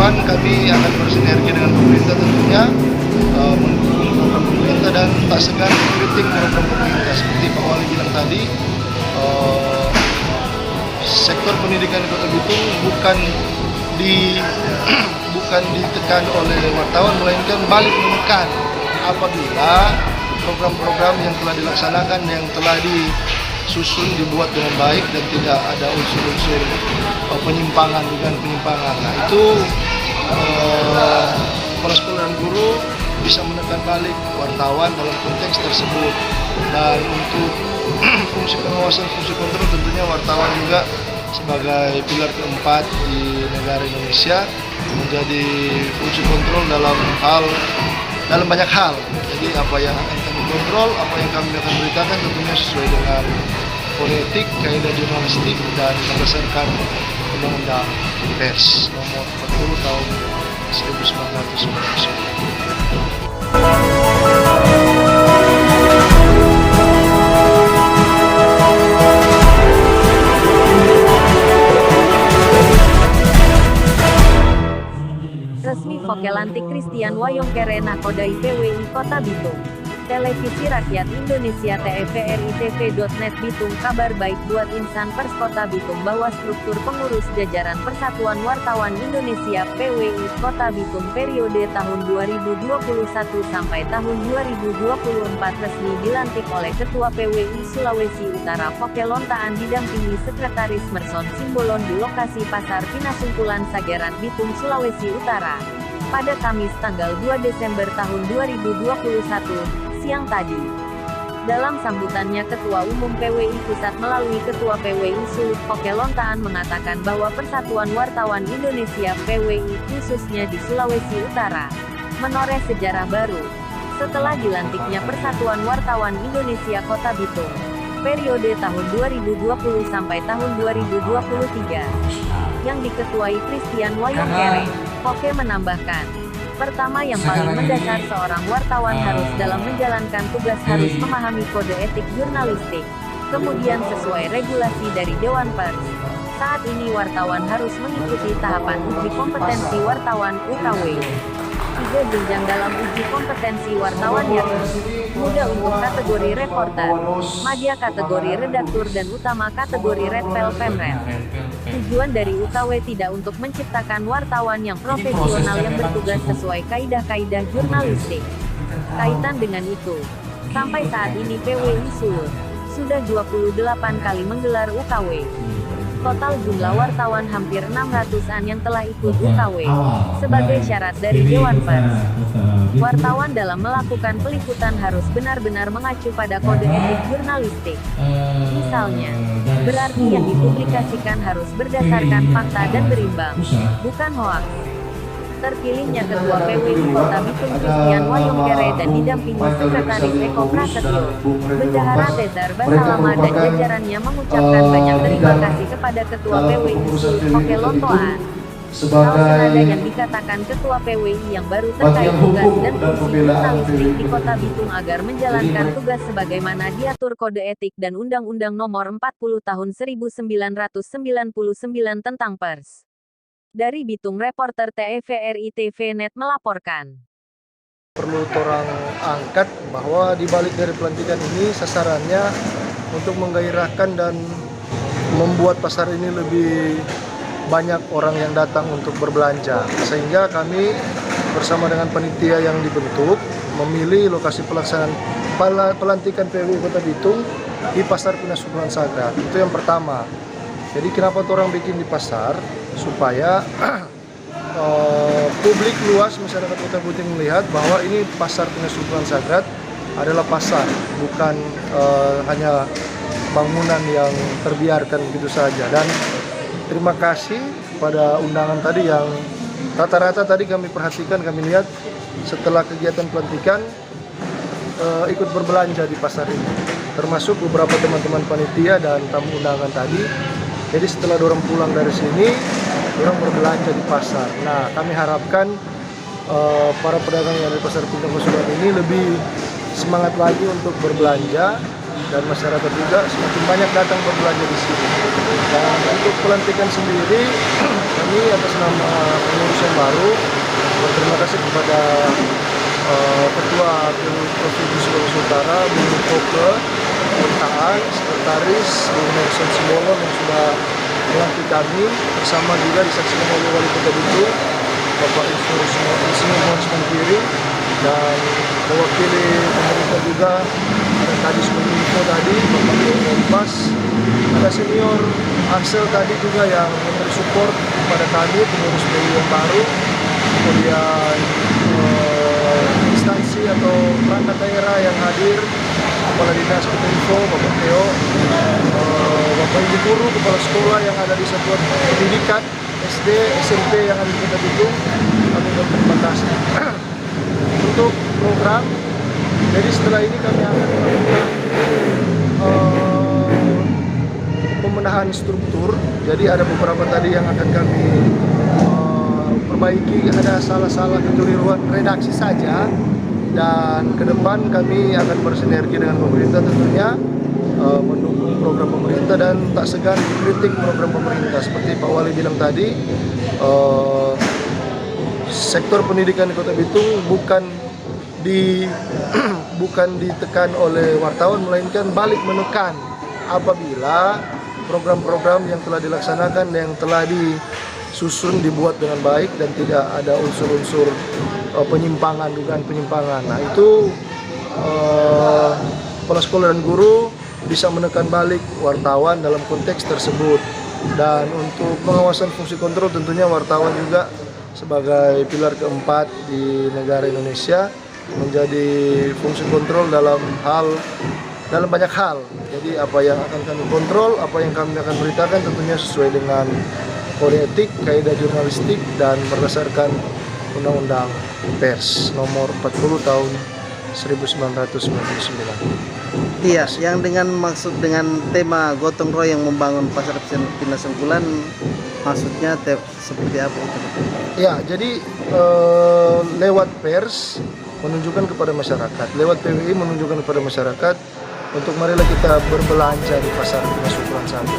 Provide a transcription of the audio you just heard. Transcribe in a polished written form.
depan kami akan bersinergi dengan pemerintah tentunya, mendukung program pemerintah dan tak segan mengkritik program pemerintah. Seperti Pak Wali bilang tadi, sektor pendidikan di Kota Bitung bukan ditekan oleh wartawan, melainkan balik menekan apabila program-program yang telah dilaksanakan, yang telah disusun, dibuat dengan baik dan tidak ada unsur-unsur penyimpangan. Nah itu kepala sekolah dan guru bisa menekan balik wartawan dalam konteks tersebut. Dan untuk fungsi pengawasan, fungsi kontrol, tentunya wartawan juga sebagai pilar keempat di negara Indonesia menjadi fungsi kontrol dalam banyak hal. Jadi apa yang akan kami kontrol, apa yang kami akan beritakan tentunya sesuai dengan kode etik, kaidah jurnalistik dan berdasarkan Undang-Undang Pers Nomor 40 Tahun 1999. Resmi Vokelantik Christian Wayongkere Nakoda IPWI Kota Bitung. Televisi Rakyat Indonesia TVRI-TV.net Bitung. Kabar baik buat insan pers Kota Bitung bahwa struktur pengurus jajaran Persatuan Wartawan Indonesia PWI Kota Bitung periode tahun 2021 sampai tahun 2024 resmi dilantik oleh Ketua PWI Sulawesi Utara Vokelontaan didampingi Sekretaris Merson Simbolon di lokasi Pasar Pinasungkulan Sageran Bitung, Sulawesi Utara. Pada Kamis tanggal 2 Desember tahun 2021, siang tadi. Dalam sambutannya, Ketua Umum PWI Pusat melalui Ketua PWI Sulut Vokelontaan mengatakan bahwa Persatuan Wartawan Indonesia PWI khususnya di Sulawesi Utara menoreh sejarah baru setelah dilantiknya Persatuan Wartawan Indonesia Kota Bitung periode tahun 2020 sampai tahun 2023 yang diketuai Christian Wayongkere. Voke menambahkan, pertama yang paling mendasar seorang wartawan harus dalam menjalankan tugas harus memahami kode etik jurnalistik. Kemudian sesuai regulasi dari Dewan Pers, saat ini wartawan harus mengikuti tahapan uji kompetensi wartawan UKW. 3 jenjang dalam uji kompetensi wartawan yakni muda untuk kategori reporter, madya kategori redaktur dan utama kategori redpel pemret. Tujuan dari UKW tidak untuk menciptakan wartawan yang profesional yang bertugas sesuai kaidah-kaidah jurnalistik. Kaitan dengan itu, sampai saat ini PWI Sulut sudah 28 kali menggelar UKW. Total jumlah wartawan hampir 600-an yang telah ikut UKW sebagai syarat dari Dewan Pers. Wartawan dalam melakukan peliputan harus benar-benar mengacu pada kode etik jurnalistik. Misalnya, berarti yang dipublikasikan harus berdasarkan fakta dan berimbang, bukan hoaks. Terpilihnya Ketua PWI Kota Bitung Christian Wayongkere dan didampingi Sekretaris Eko Prasetyo, Bendahara Tezar Basalama dan jajarannya mengucapkan banyak terima kasih kepada Ketua PWI Sulut Vokelontaan. Hal senada yang dikatakan Ketua PWI yang baru terkait tugas dan fungsi jurnalistik di Kota Bitung agar menjalankan tugas sebagaimana diatur Kode Etik dan Undang-Undang Nomor 40 Tahun 1999 tentang Pers. Dari Bitung, reporter TVRI TV.net melaporkan. Perlu orang angkat bahwa di balik dari pelantikan ini sasarannya untuk menggairahkan dan membuat pasar ini lebih banyak orang yang datang untuk berbelanja, sehingga kami bersama dengan panitia yang dibentuk memilih lokasi pelaksanaan pelantikan PWI Kota Bitung di Pasar Pinasungkulan Sagrat. Itu yang pertama. Jadi kenapa orang bikin di pasar? Supaya publik luas, masyarakat Kota Bitung melihat bahwa ini Pasar Pinasungkulan Sagrat adalah pasar, bukan hanya bangunan yang terbiarkan begitu saja. Dan terima kasih pada undangan tadi yang rata-rata tadi kami perhatikan, kami lihat setelah kegiatan pelantikan ikut berbelanja di pasar ini, termasuk beberapa teman-teman panitia dan tamu undangan tadi. Jadi setelah dorong pulang dari sini, dorong berbelanja di pasar. Nah, kami harapkan para pedagang yang ada di Pasar Pinasungkulan ini lebih semangat lagi untuk berbelanja, dan masyarakat juga semakin banyak datang berbelanja di sini. Dan untuk pelantikan sendiri, kami atas nama pengurus yang baru Oke, Bentaan, Sekretaris Nelson Simbolon yang sudah melantik kami, bersama juga disaksikan oleh Wali Kota Bitung, Bapak Insinyur Monsman Kiri, dan mewakili pemerintah juga ada Kadis Kominfo tadi, Bapak Kompas, ada Senior Ansel tadi juga yang memberi support kepada kami, pengurus PI yang baru, kemudian instansi atau perangkat daerah yang hadir, Kepala Dinas Kominfo, Bapak Teo, Bapak Ibu Guru, Kepala Sekolah yang ada di satuan pendidikan, SD, SMP yang ada di Kota Bitung, kami berterima kasih. Untuk program, jadi setelah ini kami akan melakukan pemenahan struktur. Jadi ada beberapa tadi yang akan kami perbaiki, ada salah-salah kekeliruan redaksi saja. Dan ke depan kami akan bersinergi dengan pemerintah tentunya, mendukung program pemerintah dan tak segan kritik program pemerintah. Seperti Pak Wali bilang tadi, sektor pendidikan di Kota Bitung bukan ditekan oleh wartawan, melainkan balik menekan apabila program-program yang telah dilaksanakan, yang telah disusun dibuat dengan baik dan tidak ada unsur-unsur penyimpangan, dugaan penyimpangan. Nah itu kepala sekolah dan guru bisa menekan balik wartawan dalam konteks tersebut. Dan untuk pengawasan fungsi kontrol tentunya wartawan juga sebagai pilar keempat di negara Indonesia menjadi fungsi kontrol dalam banyak hal. Jadi apa yang akan kami kontrol, apa yang kami akan beritakan tentunya sesuai dengan kode etik, kaidah jurnalistik dan berdasarkan Undang-Undang Pers nomor 40 tahun 1999. Iya, yang dengan maksud dengan tema gotong royong membangun pasar pindah sengkulan, maksudnya seperti apa itu? Ya, jadi lewat pers menunjukkan kepada masyarakat, lewat PWI menunjukkan kepada masyarakat untuk marilah kita berbelanja di pasar pindah sengkulan saja.